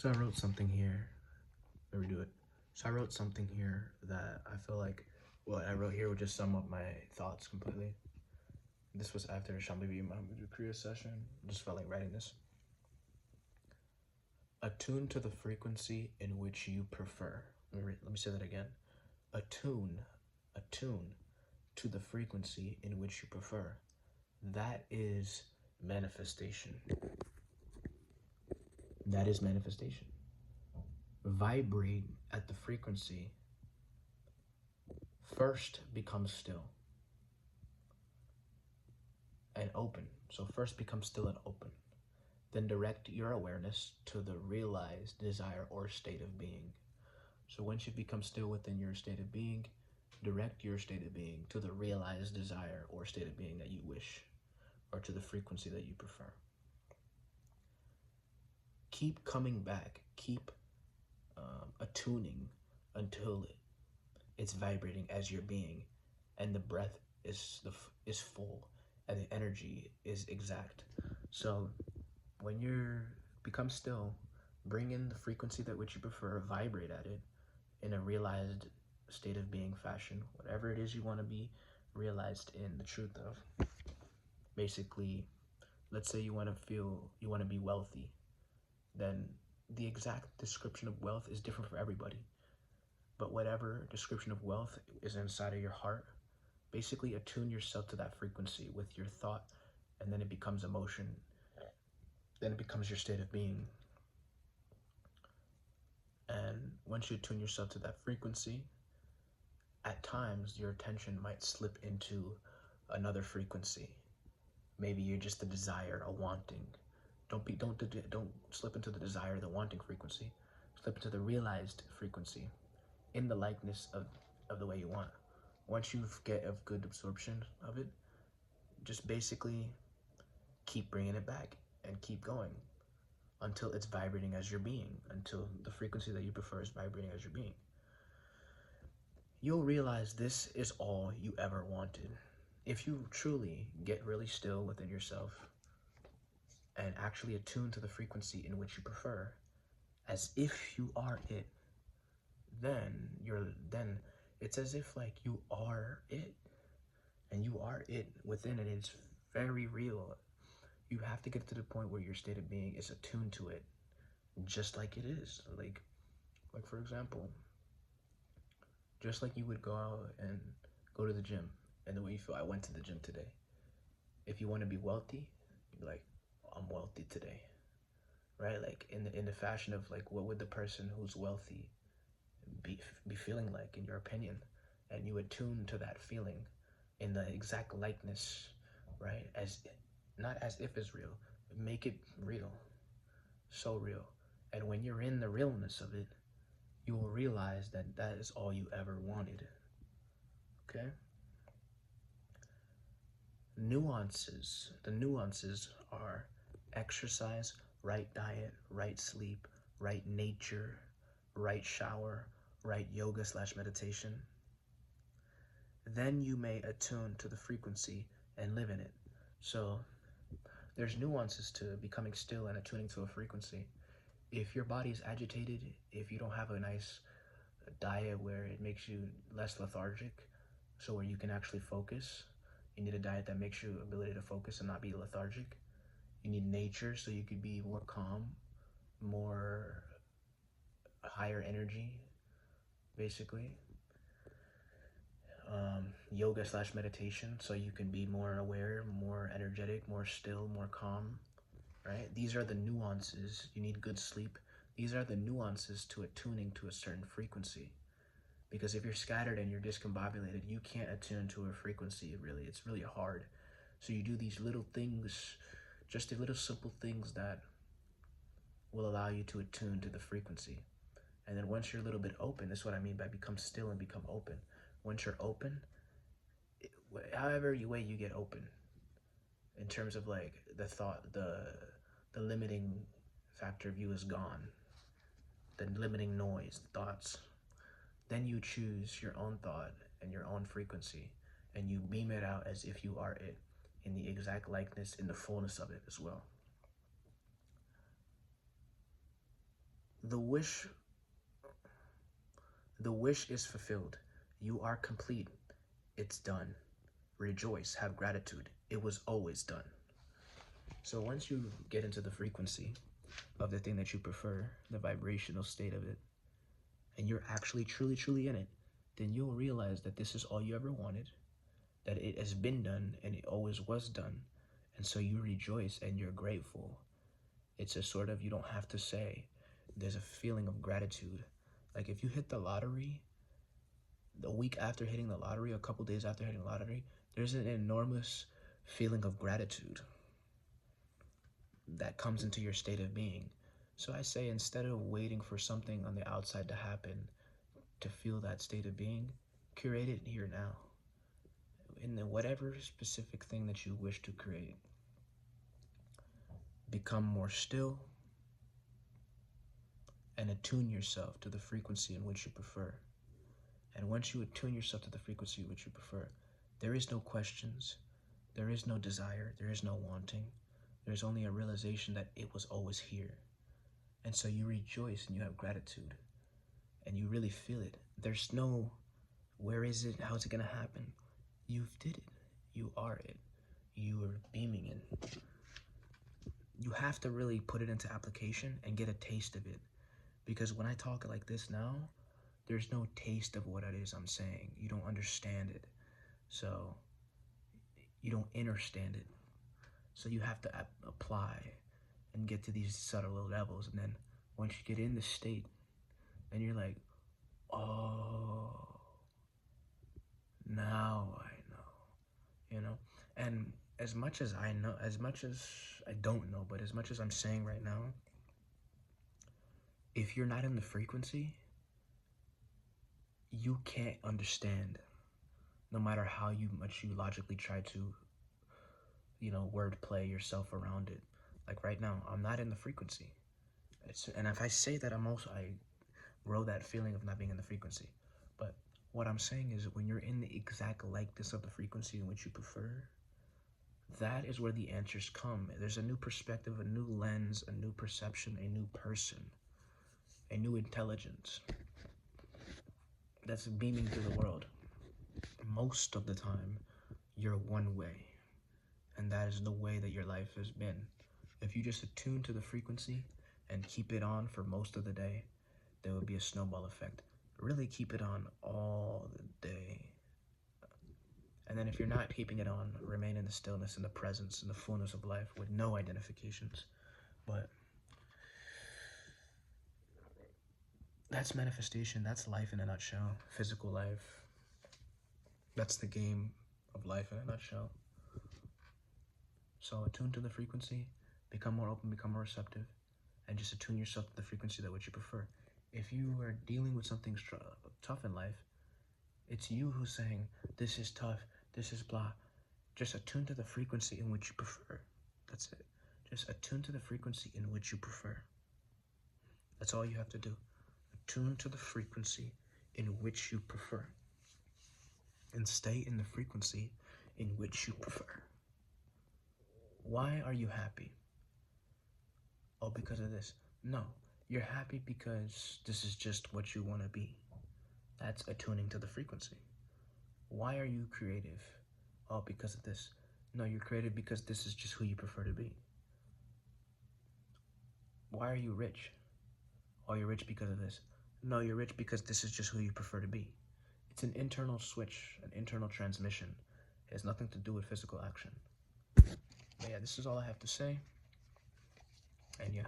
So I wrote something here. Let me do it. So I wrote something here that I feel like what I wrote here would just sum up my thoughts completely. This was after Shambhavi Mahamudra Kriya session. Just felt like writing this. Attune to the frequency in which you prefer. Let me say that again. Attune to the frequency in which you prefer. That is manifestation. That is manifestation. Vibrate at the frequency. First become still and open. So first become still and open. Then direct your awareness to the realized desire or state of being. So once you become still within your state of being, direct your state of being to the realized desire or state of being that you wish, or to the frequency that you prefer. Keep coming back, keep attuning until it's vibrating as your being, and the breath is full, and the energy is exact. So when you become still, bring in the frequency that which you prefer, vibrate at it in a realized state of being fashion, whatever it is you want to be realized in the truth of. Basically, let's say you want to be wealthy, then the exact description of wealth is different for everybody. But whatever description of wealth is inside of your heart, basically attune yourself to that frequency with your thought, and then it becomes emotion. Then it becomes your state of being. And once you attune yourself to that frequency, at times your attention might slip into another frequency. Maybe you're just a desire, a wanting. Don't slip into the desire, the wanting frequency. Slip into the realized frequency in the likeness of the way you want. Once you get a good absorption of it, just basically keep bringing it back and keep going until it's vibrating as your being, until the frequency that you prefer is vibrating as your being. You'll realize this is all you ever wanted. If you truly get really still within yourself and actually attune to the frequency in which you prefer, as if you are it, then it's as if like you are it, and you are it within it. It's very real. You have to get to the point where your state of being is attuned to it, just like it is. Like for example, just like you would go out and go to the gym, and the way you feel, I went to the gym today. If you want to be wealthy, you're like, I'm wealthy today, right? Like in the fashion of like, what would the person who's wealthy be feeling like, in your opinion? And you attune to that feeling in the exact likeness, right? As not as if it's real, make it real, so real. And when you're in the realness of it, you will realize that that is all you ever wanted. Okay? Nuances. The nuances are exercise, right diet, right sleep, right nature, right shower, right yoga / meditation. Then you may attune to the frequency and live in it. So there's nuances to becoming still and attuning to a frequency. If your body is agitated, if you don't have a nice diet where it makes you less lethargic, so where you can actually focus, you need a diet that makes you ability to focus and not be lethargic. You need nature so you could be more calm, more higher energy, basically. Yoga / meditation so you can be more aware, more energetic, more still, more calm, right? These are the nuances. You need good sleep. These are the nuances to attuning to a certain frequency. Because if you're scattered and you're discombobulated, you can't attune to a frequency, really. It's really hard. So you do these little things, just the little simple things that will allow you to attune to the frequency. And then once you're a little bit open, this is what I mean by become still and become open. Once you're open, however way you get open, in terms of like the thought, the limiting factor of you is gone, the limiting noise, thoughts. Then you choose your own thought and your own frequency, and you beam it out as if you are it, in the exact likeness, in the fullness of it as well. The wish is fulfilled. You are complete. It's done. Rejoice, have gratitude. It was always done. So once you get into the frequency of the thing that you prefer, the vibrational state of it, and you're actually truly in it, then you'll realize that this is all you ever wanted, that it has been done and it always was done. And so you rejoice and you're grateful. It's a sort of, you don't have to say, there's a feeling of gratitude. Like if you hit the lottery, the week after hitting the lottery, a couple days after hitting the lottery, there's an enormous feeling of gratitude that comes into your state of being. So I say, instead of waiting for something on the outside to happen to feel that state of being, create it here now. In whatever specific thing that you wish to create, become more still and attune yourself to the frequency in which you prefer. And once you attune yourself to the frequency in which you prefer, there is no questions, there is no desire, there is no wanting. There's only a realization that it was always here. And so you rejoice and you have gratitude and you really feel it. There's no, where is it? How's it gonna happen? You've did it. You are it. You are beaming it. You have to really put it into application and get a taste of it. Because when I talk like this now, there's no taste of what it is I'm saying. You don't understand it. So you don't understand it. So you have to apply and get to these subtle levels. And then once you get in the state, then you're like, oh, now I know, you know? And as much as I know, as much as I don't know, but as much as I'm saying right now, if you're not in the frequency, you can't understand, no matter how much you logically try to, wordplay yourself around it. Like right now, I'm not in the frequency. And if I say that, I grow that feeling of not being in the frequency. But what I'm saying is, when you're in the exact likeness of the frequency in which you prefer, that is where the answers come. There's a new perspective, a new lens, a new perception, a new person, a new intelligence that's beaming through the world. Most of the time, you're one way, and that is the way that your life has been. If you just attune to the frequency and keep it on for most of the day, there will be a snowball effect. Really keep it on all the day. And then if you're not keeping it on, remain in the stillness and the presence and the fullness of life with no identifications. But that's manifestation. That's life in a nutshell. Physical life. That's the game of life in a nutshell. So attune to the frequency, become more open, become more receptive, and just attune yourself to the frequency that which you prefer. If you are dealing with something tough in life, it's you who's saying, this is tough, this is blah. Just attune to the frequency in which you prefer. That's it. Just attune to the frequency in which you prefer. That's all you have to do. Attune to the frequency in which you prefer. And stay in the frequency in which you prefer. Why are you happy? Oh, because of this. No, you're happy because this is just what you want to be. That's attuning to the frequency. Why are you creative? Oh, because of this. No, you're creative because this is just who you prefer to be. Why are you rich? Oh, you're rich because of this. No, you're rich because this is just who you prefer to be. It's an internal switch, an internal transmission. It has nothing to do with physical action. But yeah, this is all I have to say. And yeah.